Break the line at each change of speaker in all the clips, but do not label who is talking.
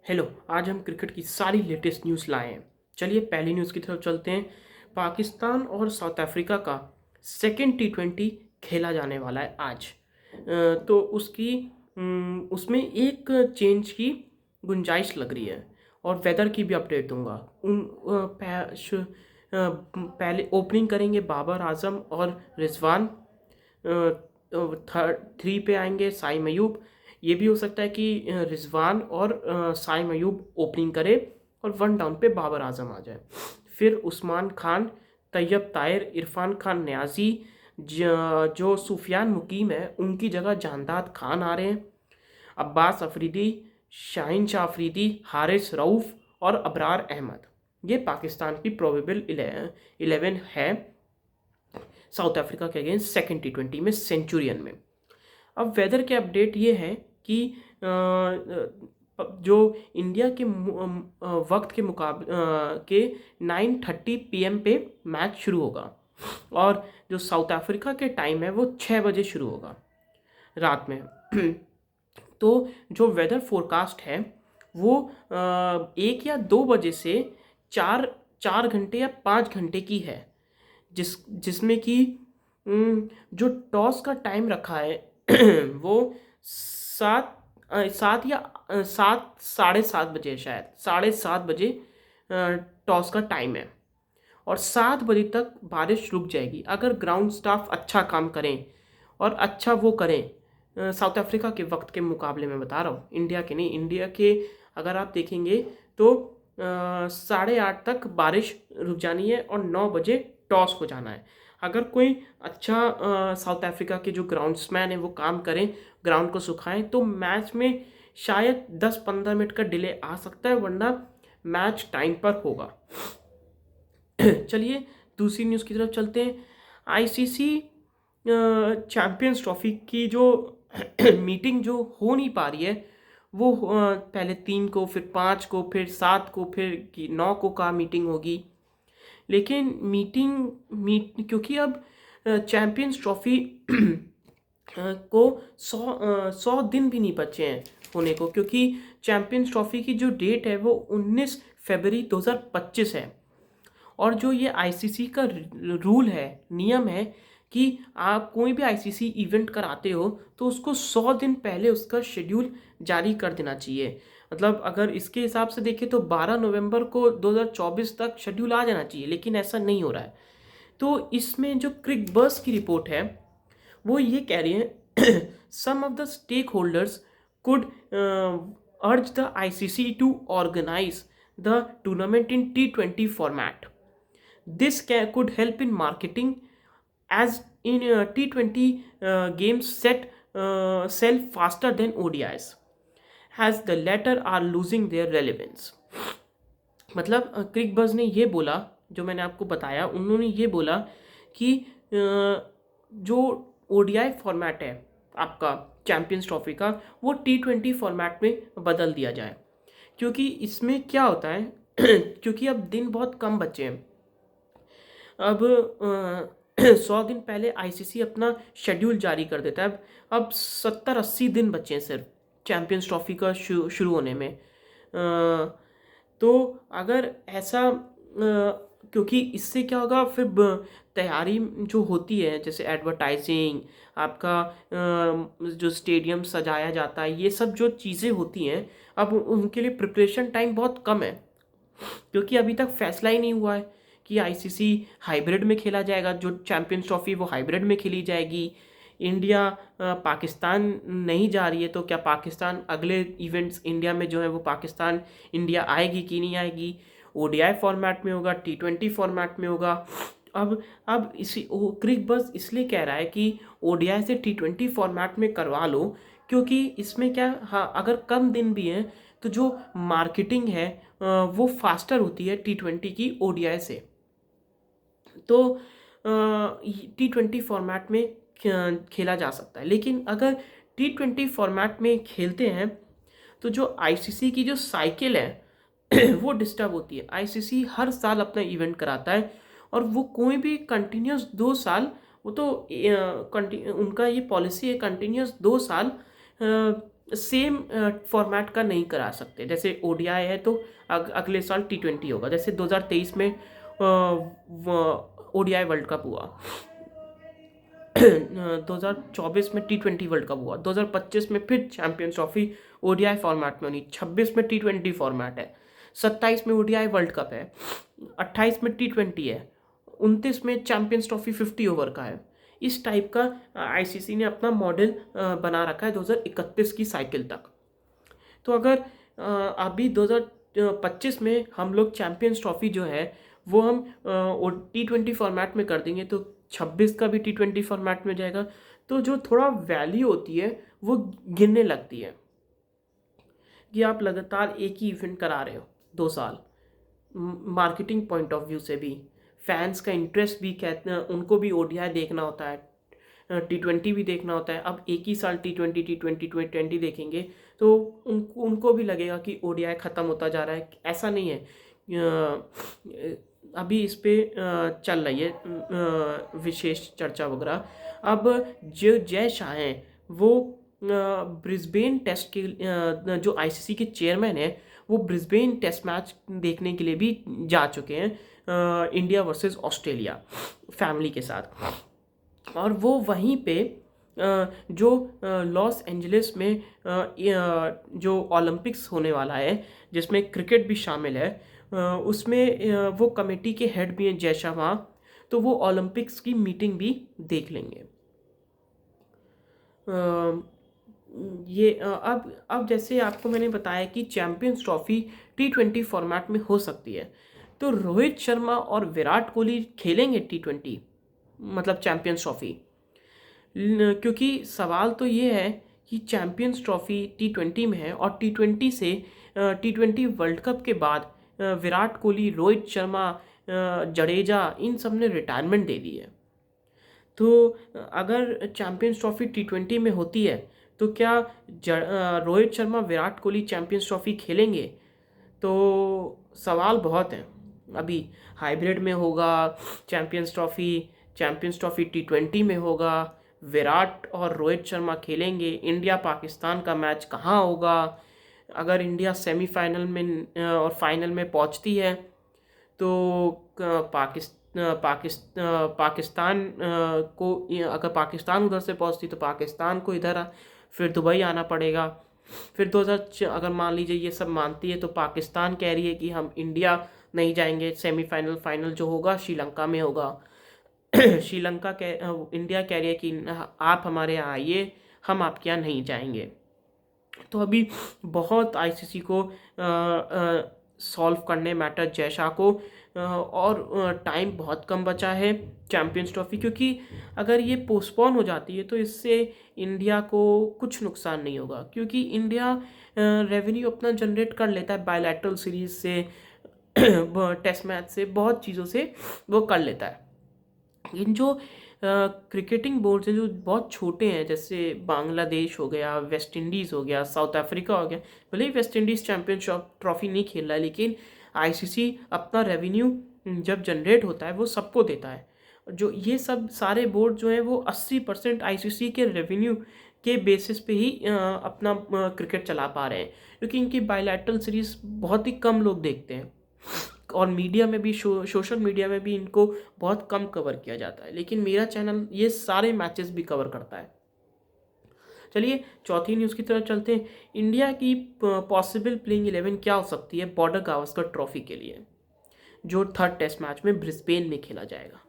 Hello. आज हम cricket की सारी लेटेस्ट न्यूज़ लाए हैं। चलिए पहली न्यूज़ की तरफ चलते हैं। पाकिस्तान और साउथ अफ्रीका का सेकेंड T20 खेला जाने वाला है आज। तो उसमें एक चेंज की गुंजाइश लग रही है और वेदर की भी अपडेट दूंगा। पहले ओपनिंग करेंगे बाबर आजम और रिजवान। थर्ड थ्री पे आएंगे साई मयूब। ये भी हो सकता है कि रिजवान और साई मयूब ओपनिंग करे और वन डाउन पे बाबर आजम आ जाए। फिर उस्मान खान, तैयब ताहिर, इरफान खान न्याजी, जो सुफियान मुकीम है उनकी जगह जानदाद खान आ रहे हैं। अब्बास अफरीदी, शाहीन शाह अफरीदी, हारिस रऊफ और अबरार अहमद। ये पाकिस्तान की प्रोबेबल 11 है साउथ अफ्रीका के अगेंस्ट सेकेंड T20 में सेंचुरियन में। अब वेदर के अपडेट ये है कि जो इंडिया के वक्त के मुकाबले के 9:30 PM पे मैच शुरू होगा और जो साउथ अफ्रीका के टाइम है वो 6 बजे शुरू होगा रात में। तो जो वेदर फोरकास्ट है वो 1 या 2 बजे से 4 घंटे या 5 घंटे की है, जिसमें कि जो टॉस का टाइम रखा है वो 7 या 7 बजे, शायद 7:30 बजे टॉस का टाइम है और 7 बजे तक बारिश रुक जाएगी अगर ग्राउंड स्टाफ अच्छा काम करें और अच्छा वो करें। साउथ अफ्रीका के वक्त के मुकाबले में बता रहा हूँ, इंडिया के नहीं। इंडिया के अगर आप देखेंगे तो 8:30 तक बारिश रुक जानी है और 9 बजे टॉस हो जाना है। अगर कोई अच्छा साउथ अफ्रीका के जो ग्राउंड्समैन है वो काम करें, ग्राउंड को सुखाएं, तो मैच में शायद 10-15 मिनट का डिले आ सकता है, वरना मैच टाइम पर होगा। चलिए दूसरी न्यूज़ की तरफ चलते हैं। आईसीसी चैंपियंस ट्रॉफी की जो मीटिंग जो हो नहीं पा रही है वो पहले 3 को, फिर 5 को, फिर 7 को, फिर 9 को का मीटिंग होगी। लेकिन क्योंकि अब चैंपियंस ट्रॉफी को 100 दिन भी नहीं बचे हैं होने को, क्योंकि चैंपियंस ट्रॉफी की जो डेट है वो 19 फरवरी 2025 है। और जो ये आईसीसी का रूल है, नियम है कि आप कोई भी आईसीसी इवेंट कराते हो तो उसको 100 दिन पहले उसका शेड्यूल जारी कर देना चाहिए। मतलब अगर इसके हिसाब से देखें तो 12 नवंबर को 2024 तक शेड्यूल आ जाना चाहिए, लेकिन ऐसा नहीं हो रहा है। तो इसमें जो क्रिकबज़ की रिपोर्ट है वो ये कह रही है some of the stakeholders could urge the ICC to organise the tournament in T20 format. This could help in marketing, as in T20 games sell faster than ODIs, as the latter are losing their relevance. मतलब Cricbuzz ने ये बोला, जो मैंने आपको बताया, उन्होंने ये बोला कि जो ओडीआई फॉर्मेट है आपका चैंपियंस ट्रॉफी का वो T20 फॉर्मेट में बदल दिया जाए, क्योंकि इसमें क्या होता है क्योंकि अब दिन बहुत कम बचे हैं। अब 100 दिन पहले आईसीसी अपना शेड्यूल जारी कर देता है। अब 70-80 दिन बचे हैं सिर्फ चैंपियंस ट्रॉफी का शुरू होने में। तो अगर ऐसा क्योंकि इससे क्या होगा, फिर तैयारी जो होती है, जैसे एडवर्टाइजिंग, आपका जो स्टेडियम सजाया जाता है, ये सब जो चीज़ें होती हैं, अब उनके लिए प्रिपरेशन टाइम बहुत कम है, क्योंकि अभी तक फैसला ही नहीं हुआ है कि आईसीसी हाइब्रिड में खेला जाएगा। जो चैंपियंस ट्रॉफी वो हाइब्रिड में खेली जाएगी। इंडिया पाकिस्तान नहीं जा रही है, तो क्या पाकिस्तान अगले इवेंट्स इंडिया में जो है वो पाकिस्तान इंडिया आएगी कि नहीं आएगी? ओडीआई फॉर्मेट में होगा, T20 फॉर्मेट में होगा। अब क्रिकबज़ इसलिए कह रहा है कि ओडीआई से T20 फॉर्मेट में करवा लो, क्योंकि इसमें क्या, हाँ, अगर कम दिन भी हैं तो जो मार्केटिंग है वो फास्टर होती है T20 की ओडीआई से। तो T20 फॉर्मेट में खेला जा सकता है। लेकिन अगर T20 फॉर्मेट में खेलते हैं तो जो आईसीसी की जो साइकिल है वो डिस्टर्ब होती है। आईसीसी हर साल अपना इवेंट कराता है और वो कोई भी कंटिन्यूस 2 साल, वो तो उनका ये पॉलिसी है कंटिन्यूस 2 साल सेम फॉर्मेट का नहीं करा सकते। जैसे ओडीआई है तो अगले साल T20 होगा। जैसे 2023 में ओडीआई वर्ल्ड कप हुआ, 2024 में T20 वर्ल्ड कप हुआ, 2025 में फिर चैंपियंस ट्रॉफी ओडीआई फॉर्मेट में होनी, 26 में T20 फॉर्मेट है, 27 में ओडीआई वर्ल्ड कप है, 28 में T20 है, 29 में चैंपियंस ट्रॉफी 50 ओवर का है। इस टाइप का आईसीसी ने अपना मॉडल बना रखा है 2031 की साइकिल तक। तो अगर अभी 2025 में हम लोग चैंपियंस ट्रॉफी जो है वो हम T20 फॉर्मेट में कर देंगे तो 26 का भी T20 फॉर्मेट में जाएगा। तो जो थोड़ा वैल्यू होती है वो गिरने लगती है कि आप लगातार एक ही इवेंट करा रहे हो 2 साल। मार्केटिंग पॉइंट ऑफ व्यू से भी, फैंस का इंटरेस्ट भी, कहते हैं उनको भी ओडीआई देखना होता है, T20 भी देखना होता है। अब एक ही साल T20 देखेंगे तो उनको भी लगेगा कि ओडीआई ख़त्म होता जा रहा है। ऐसा नहीं है, अभी इस पे चल रही है विशेष चर्चा वगैरह। अब जो जय शाह हैं वो ब्रिस्बेन टेस्ट के जो आईसीसी के चेयरमैन हैं वो ब्रिस्बेन टेस्ट मैच देखने के लिए भी जा चुके हैं इंडिया वर्सेस ऑस्ट्रेलिया फैमिली के साथ। और वो वहीं पे जो लॉस एंजलिस में जो ओलंपिक्स होने वाला है जिसमें क्रिकेट भी शामिल है, उसमें वो कमेटी के हेड भी हैं जय शाह वहाँ, तो वो ओलंपिक्स की मीटिंग भी देख लेंगे। ये अब जैसे आपको मैंने बताया कि चैंपियंस ट्रॉफी T20 फॉर्मेट में हो सकती है, तो रोहित शर्मा और विराट कोहली खेलेंगे T20 मतलब चैंपियंस ट्रॉफी। क्योंकि सवाल तो ये है कि चैंपियंस ट्रॉफी T20 में है और T20 से T20 वर्ल्ड कप के बाद विराट कोहली, रोहित शर्मा, जडेजा इन सब ने रिटायरमेंट दे दी है। तो अगर चैंपियंस ट्रॉफी T20 में होती है तो क्या रोहित शर्मा, विराट कोहली चैंपियंस ट्रॉफी खेलेंगे? तो सवाल बहुत हैं। अभी हाइब्रिड में होगा चैंपियंस ट्रॉफी T20 में होगा, विराट और रोहित शर्मा खेलेंगे। इंडिया पाकिस्तान का मैच कहाँ होगा? अगर इंडिया सेमीफाइनल में और फाइनल में पहुंचती है तो पाकिस्तान को, अगर पाकिस्तान उधर से पहुंचती तो पाकिस्तान को इधर फिर दुबई आना पड़ेगा। फिर अगर मान लीजिए ये सब मानती है तो पाकिस्तान कह रही है कि हम इंडिया नहीं जाएंगे, सेमीफाइनल फाइनल जो होगा श्रीलंका में होगा। इंडिया कह रही है कि आप हमारे यहाँ आइए, हम आपके यहाँ नहीं जाएंगे। तो अभी बहुत आईसीसी को सॉल्व करने मैटर जय शाह को, और टाइम बहुत कम बचा है चैंपियंस ट्रॉफी, क्योंकि अगर ये पोस्टपोन हो जाती है तो इससे इंडिया को कुछ नुकसान नहीं होगा, क्योंकि इंडिया रेवेन्यू अपना जनरेट कर लेता है बायलैटरल सीरीज से, टेस्ट मैच से, बहुत चीज़ों से वो कर लेता है। इन जो क्रिकेटिंग बोर्ड्स हैं जो बहुत छोटे हैं, जैसे बांग्लादेश हो गया, वेस्ट इंडीज़ हो गया, साउथ अफ्रीका हो गया, भले ही वेस्ट इंडीज़ चैंपियनशिप ट्रॉफी नहीं खेल रहा है, लेकिन आईसीसी अपना रेवेन्यू जब जनरेट होता है वो सबको देता है। जो ये सब सारे बोर्ड जो हैं वो 80% आईसीसी के रेवेन्यू के बेसिस पे ही अपना क्रिकेट चला पा रहे हैं, क्योंकि इनकी बायलैटरल सीरीज़ बहुत ही कम लोग देखते हैं और मीडिया में भी, सोशल मीडिया में भी इनको बहुत कम कवर किया जाता है। लेकिन मेरा चैनल ये सारे मैचेस भी कवर करता है। चलिए चौथी न्यूज़ की तरफ चलते हैं। इंडिया की पॉसिबल प्लेइंग 11 क्या हो सकती है बॉर्डर गावस्कर ट्रॉफी के लिए, जो थर्ड टेस्ट मैच में ब्रिस्बेन में खेला जाएगा।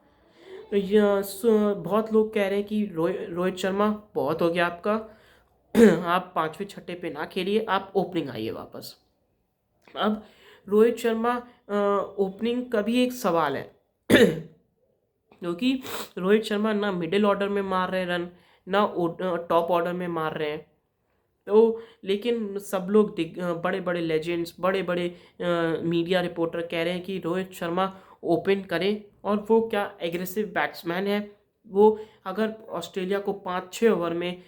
बहुत लोग कह रहे हैं कि रोहित शर्मा बहुत हो गया आपका, आप 5वें छठे पे ना खेलिए, आप ओपनिंग आइए वापस। अब रोहित शर्मा ओपनिंग का भी एक सवाल है, क्योंकि रोहित शर्मा ना मिडिल ऑर्डर में मार रहे रन, ना टॉप ऑर्डर में मार रहे हैं। तो लेकिन सब लोग बड़े बड़े लेजेंड्स, बड़े बड़े मीडिया रिपोर्टर कह रहे हैं कि रोहित शर्मा ओपन करें, और वो क्या एग्रेसिव बैट्समैन है। वो अगर ऑस्ट्रेलिया को 5-6 ओवर में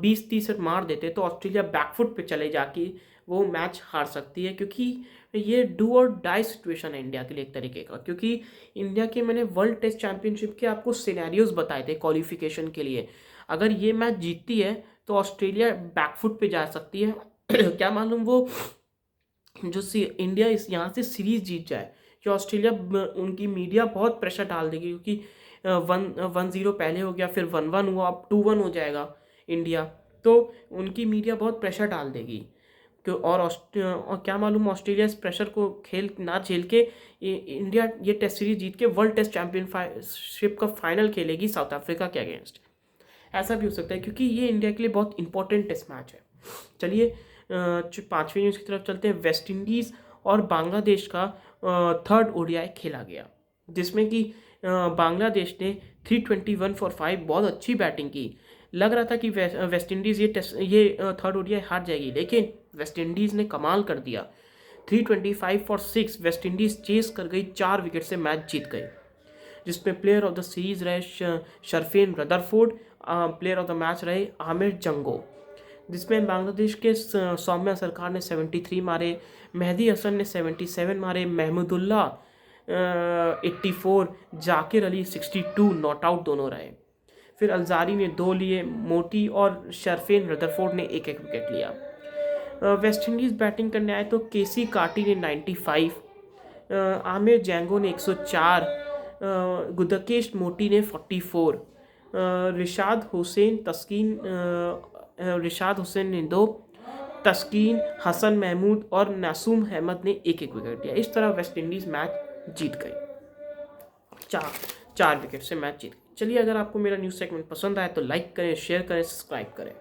20-30 रन मार देते तो ऑस्ट्रेलिया बैकफुट पे चले जाके वो मैच हार सकती है, क्योंकि ये डू और डाई सिचुएशन है इंडिया के लिए एक तरीके का। क्योंकि इंडिया के, मैंने वर्ल्ड टेस्ट चैंपियनशिप के आपको सिनेरियोज बताए थे क्वालिफिकेशन के लिए, अगर ये मैच जीतती है तो ऑस्ट्रेलिया बैकफुट पे जा सकती है। क्या मालूम वो जो इंडिया इस यहाँ से सीरीज जीत जाए, कि ऑस्ट्रेलिया उनकी मीडिया बहुत प्रेशर डाल देगी, क्योंकि 1-0 पहले हो गया, फिर 1-1 हुआ, अब 2-1 हो जाएगा इंडिया, तो उनकी मीडिया बहुत प्रेशर डाल देगी। और क्या मालूम ऑस्ट्रेलिया इस प्रेशर को खेल ना झेल के इंडिया ये टेस्ट सीरीज जीत के वर्ल्ड टेस्ट चैंपियनशिप का फाइनल खेलेगी साउथ अफ्रीका के अगेंस्ट। ऐसा भी हो सकता है, क्योंकि ये इंडिया के लिए बहुत इंपॉर्टेंट टेस्ट मैच है। चलिए पांचवी न्यूज़ की तरफ चलते हैं। वेस्ट इंडीज़ और बांग्लादेश का थर्ड ओडीआई खेला गया, जिसमें कि बांग्लादेश ने 321 फॉर 5 बहुत अच्छी बैटिंग की। लग रहा था कि वेस्ट इंडीज़ ये थर्ड ओडीआई हार जाएगी, लेकिन वेस्ट इंडीज़ ने कमाल कर दिया। 325 फॉर 6 वेस्ट इंडीज़ चेस कर गई, 4 विकेट से मैच जीत गई, जिसमें प्लेयर ऑफ द सीरीज रहे Sherfane Rutherford, player of the match रहे आमिर जंगो। जिसमें बांग्लादेश के सौम्या सरकार ने 73 मारे, मेहदी हसन ने 77 मारे, महमूदुल्लाह 84, जाकिर अली 62 नॉट आउट दोनों रहे। फिर अलजारी ने 2 लिए, मोटी और शर्फेन रदरफोर्ड ने 1-1 विकेट लिया। वेस्ट इंडीज़ बैटिंग करने आए तो केसी कार्टी ने 95, आमिर जैंगो ने 104, गुदकेश मोटी ने 44, रिशाद हुसैन ने 2, तस्कीन हसन महमूद और नासूम अहमद ने 1-1 विकेट लिया। इस तरह वेस्ट इंडीज़ मैच जीत गई, 4 विकेट से मैच जीत गई। चलिए, अगर आपको मेरा न्यूज़ सेगमेंट पसंद आया तो लाइक करें, शेयर करें, सब्सक्राइब करें।